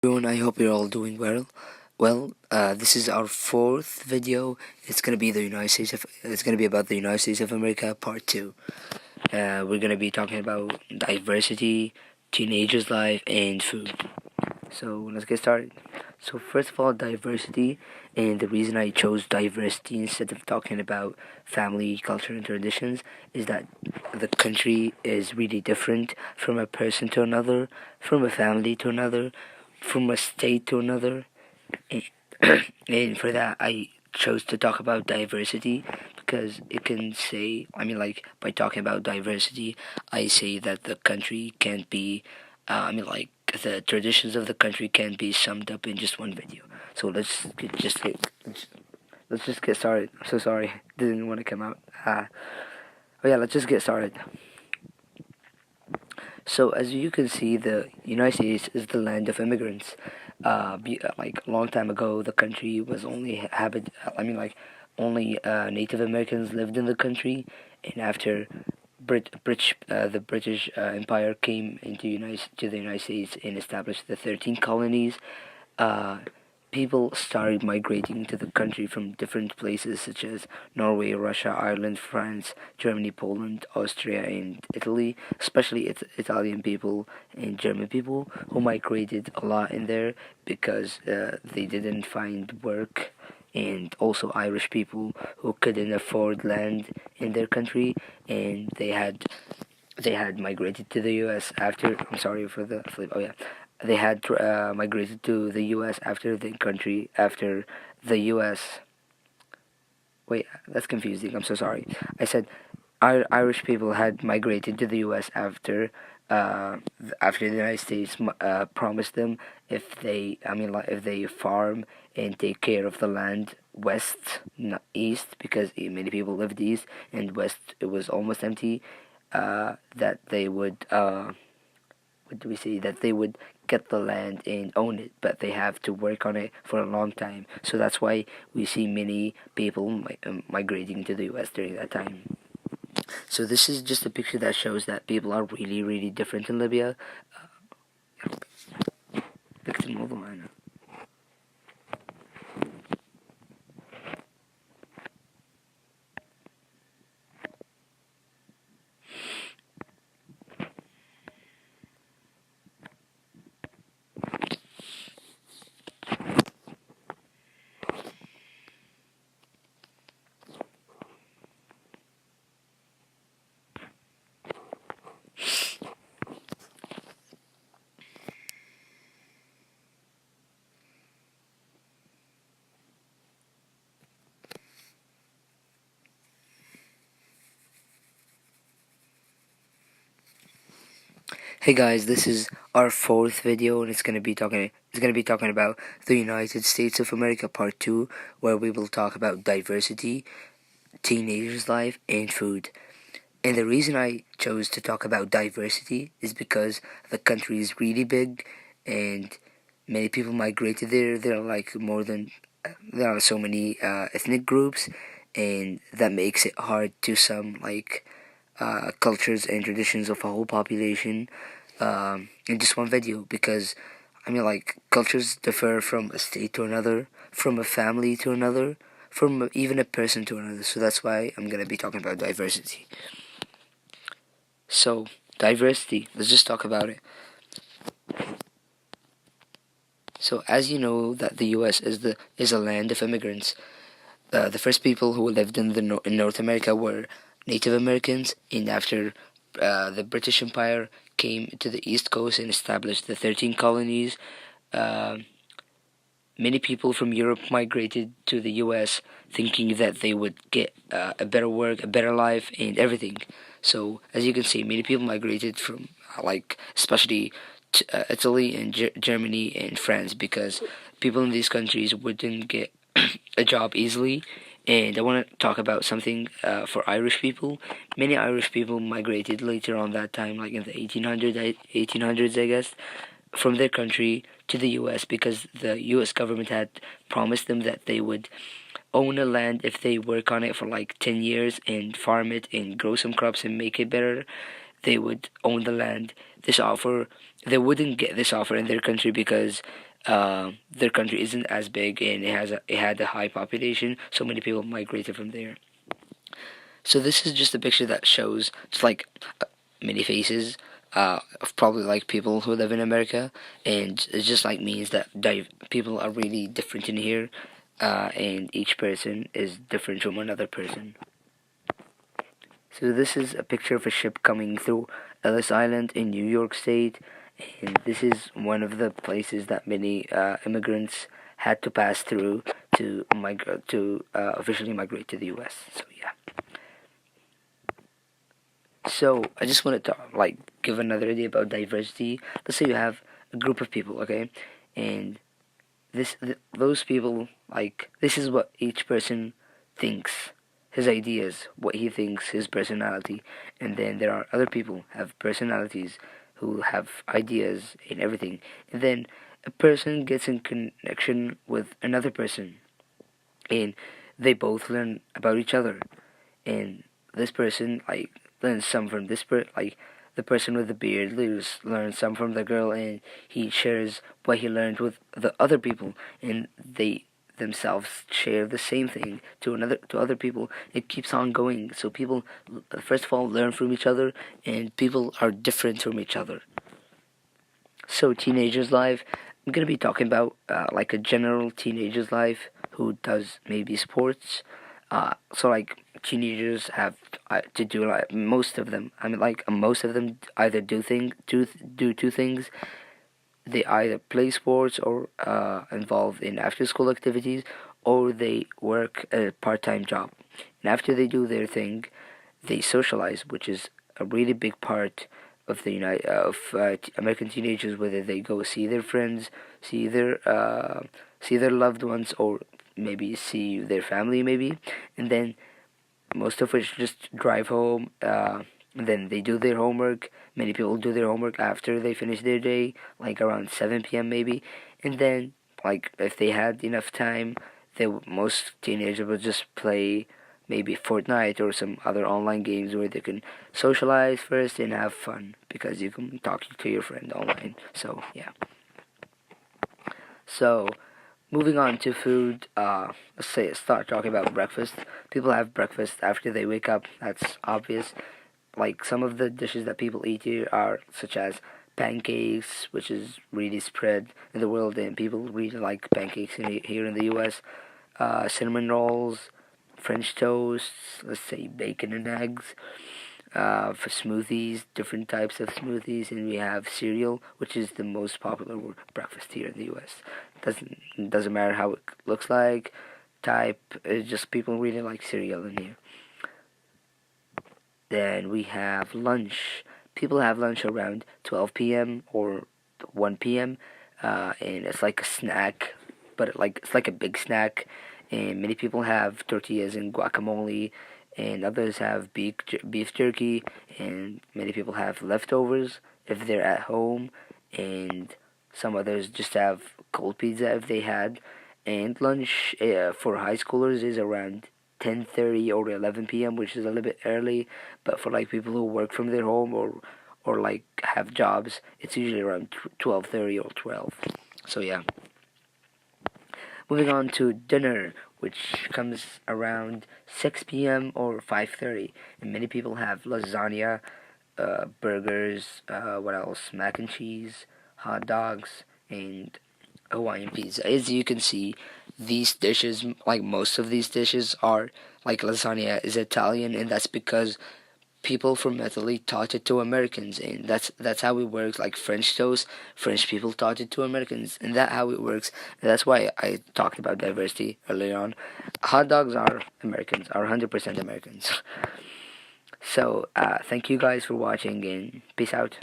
Everyone, I hope you're all doing well. This is our fourth video. It's gonna be about the United States of America, part two. We're gonna be talking about diversity, teenagers' life, and food. So let's get started. So first of all, diversity, and the reason I chose diversity instead of talking about family, culture, and traditions is that the country is really different from a person to another, from a family to another, from a state to another, and, and for that I chose to talk about diversity because it can say, by talking about diversity, I say that the country can't be, the traditions of the country can't be summed up in just one video. So let's just get started. I'm so sorry, didn't want to come out. Let's just get started. So as you can see, the United States is the land of immigrants. Like a long time ago, the country was only only Native Americans lived in the country, and after the British Empire came to the United States and established the 13 colonies. Uh, People started migrating to the country from different places such as Norway, Russia, Ireland, France, Germany, Poland, Austria, and Italy, especially Italian people and German people who migrated a lot in there because they didn't find work, and also Irish people who couldn't afford land in their country, and they had migrated to the U.S. after. I'm sorry for the flip. Oh yeah, they had migrated to the U.S. after the U.S. Wait, that's confusing. I'm so sorry. I said Irish people had migrated to the U.S. After the United States promised them if they farm and take care of the land west, not east, because many people lived east and west. It was almost empty. That they would what do we say, that they would get the land and own it, but they have to work on it for a long time. So that's why we see many people migrating to the U.S. during that time. So this is just a picture that shows that people are really, really different in Libya. Hey guys, this is our fourth video, and it's gonna be talking about the United States of America Part 2, where we will talk about diversity, teenagers' life, and food. And the reason I chose to talk about diversity is because the country is really big, and many people migrated there. There are so many ethnic groups, and that makes it hard to some cultures and traditions of a whole population in just one video, because cultures differ from a state to another, from a family to another, from even a person to another. So that's why I'm gonna be talking about diversity. So diversity, let's just talk about it. So as you know, that the U.S. is a land of immigrants. The first people who lived in North America were Native Americans, and after the British Empire came to the East Coast and established the 13 colonies, uh, many people from Europe migrated to the U.S. thinking that they would get a better work, a better life, and everything. So as you can see, many people migrated from especially Italy and Germany and France, because people in these countries wouldn't get a job easily. And I want to talk about something for Irish people. Many Irish people migrated later on that time, like in the 1800s, I guess, from their country to the U.S. because the U.S. government had promised them that they would own a land if they work on it for like 10 years and farm it and grow some crops and make it better. They would own the land. They wouldn't get this offer in their country because their country isn't as big, and it had a high population, so many people migrated from there. So this is just a picture that shows just like many faces of probably like people who live in America, and it just like means that people are really different in here, and each person is different from another person. So this is a picture of a ship coming through Ellis Island in New York State, and this is one of the places that many immigrants had to pass through to migrate to officially migrate to the U.S. So yeah. So I just wanted to like give another idea about diversity. Let's say you have a group of people, okay, and those people, like, this is what each person thinks, his ideas, what he thinks, his personality, and then there are other people have personalities who have ideas and everything, and then a person gets in connection with another person, and they both learn about each other, and this person like learns some from like the person with the beard learns some from the girl, and he shares what he learned with the other people, and they themselves share the same thing to other people. It keeps on going, so people first of all learn from each other, and people are different from each other. So teenager's life, I'm gonna be talking about like a general teenager's life who does maybe sports. So like teenagers have to do, like most of them. I mean, like most of them either do two things. They either play sports or involved in after school activities, or they work a part time job. And after they do their thing, they socialize, which is a really big part of the American teenagers. Whether they go see their friends, see their loved ones, or maybe see their family, maybe, and then most of which just drive home. And then they do their homework. Many people do their homework after they finish their day, like around 7 p.m. maybe. And then, like, if they had enough time, most teenagers would just play maybe Fortnite or some other online games where they can socialize first and have fun, because you can talk to your friend online. So, yeah. So, moving on to food, start talking about breakfast. People have breakfast after they wake up. That's obvious. Like some of the dishes that people eat here are such as pancakes, which is really spread in the world, and people really like pancakes here in the U.S. Cinnamon rolls, French toasts, let's say bacon and eggs. For smoothies, different types of smoothies, and we have cereal, which is the most popular breakfast here in the U.S. Doesn't matter how it looks like, type. It's just people really like cereal in here. Then we have lunch. People have lunch around 12 p.m. or 1 p.m. And it's like a snack, but it's like a big snack. And many people have tortillas and guacamole, and others have beef jerky, and many people have leftovers if they're at home, and some others just have cold pizza if they had. And lunch for high schoolers is around 10:30 or 11 p.m., which is a little bit early, but for like people who work from their home or like have jobs, it's usually around 12:30 or 12. So yeah. Moving on to dinner, which comes around 6 p.m. or 5:30, and many people have lasagna, burgers, what else? Mac and cheese, hot dogs, and Hawaiian pizza. As you can see, these dishes, like most of these dishes, are like lasagna is Italian, and that's because people from Italy taught it to Americans, and that's how it works. Like French toast, French people taught it to Americans, and that's how it works. And that's why I talked about diversity earlier on. Hot dogs are Americans, are 100% Americans. So thank you guys for watching, and peace out.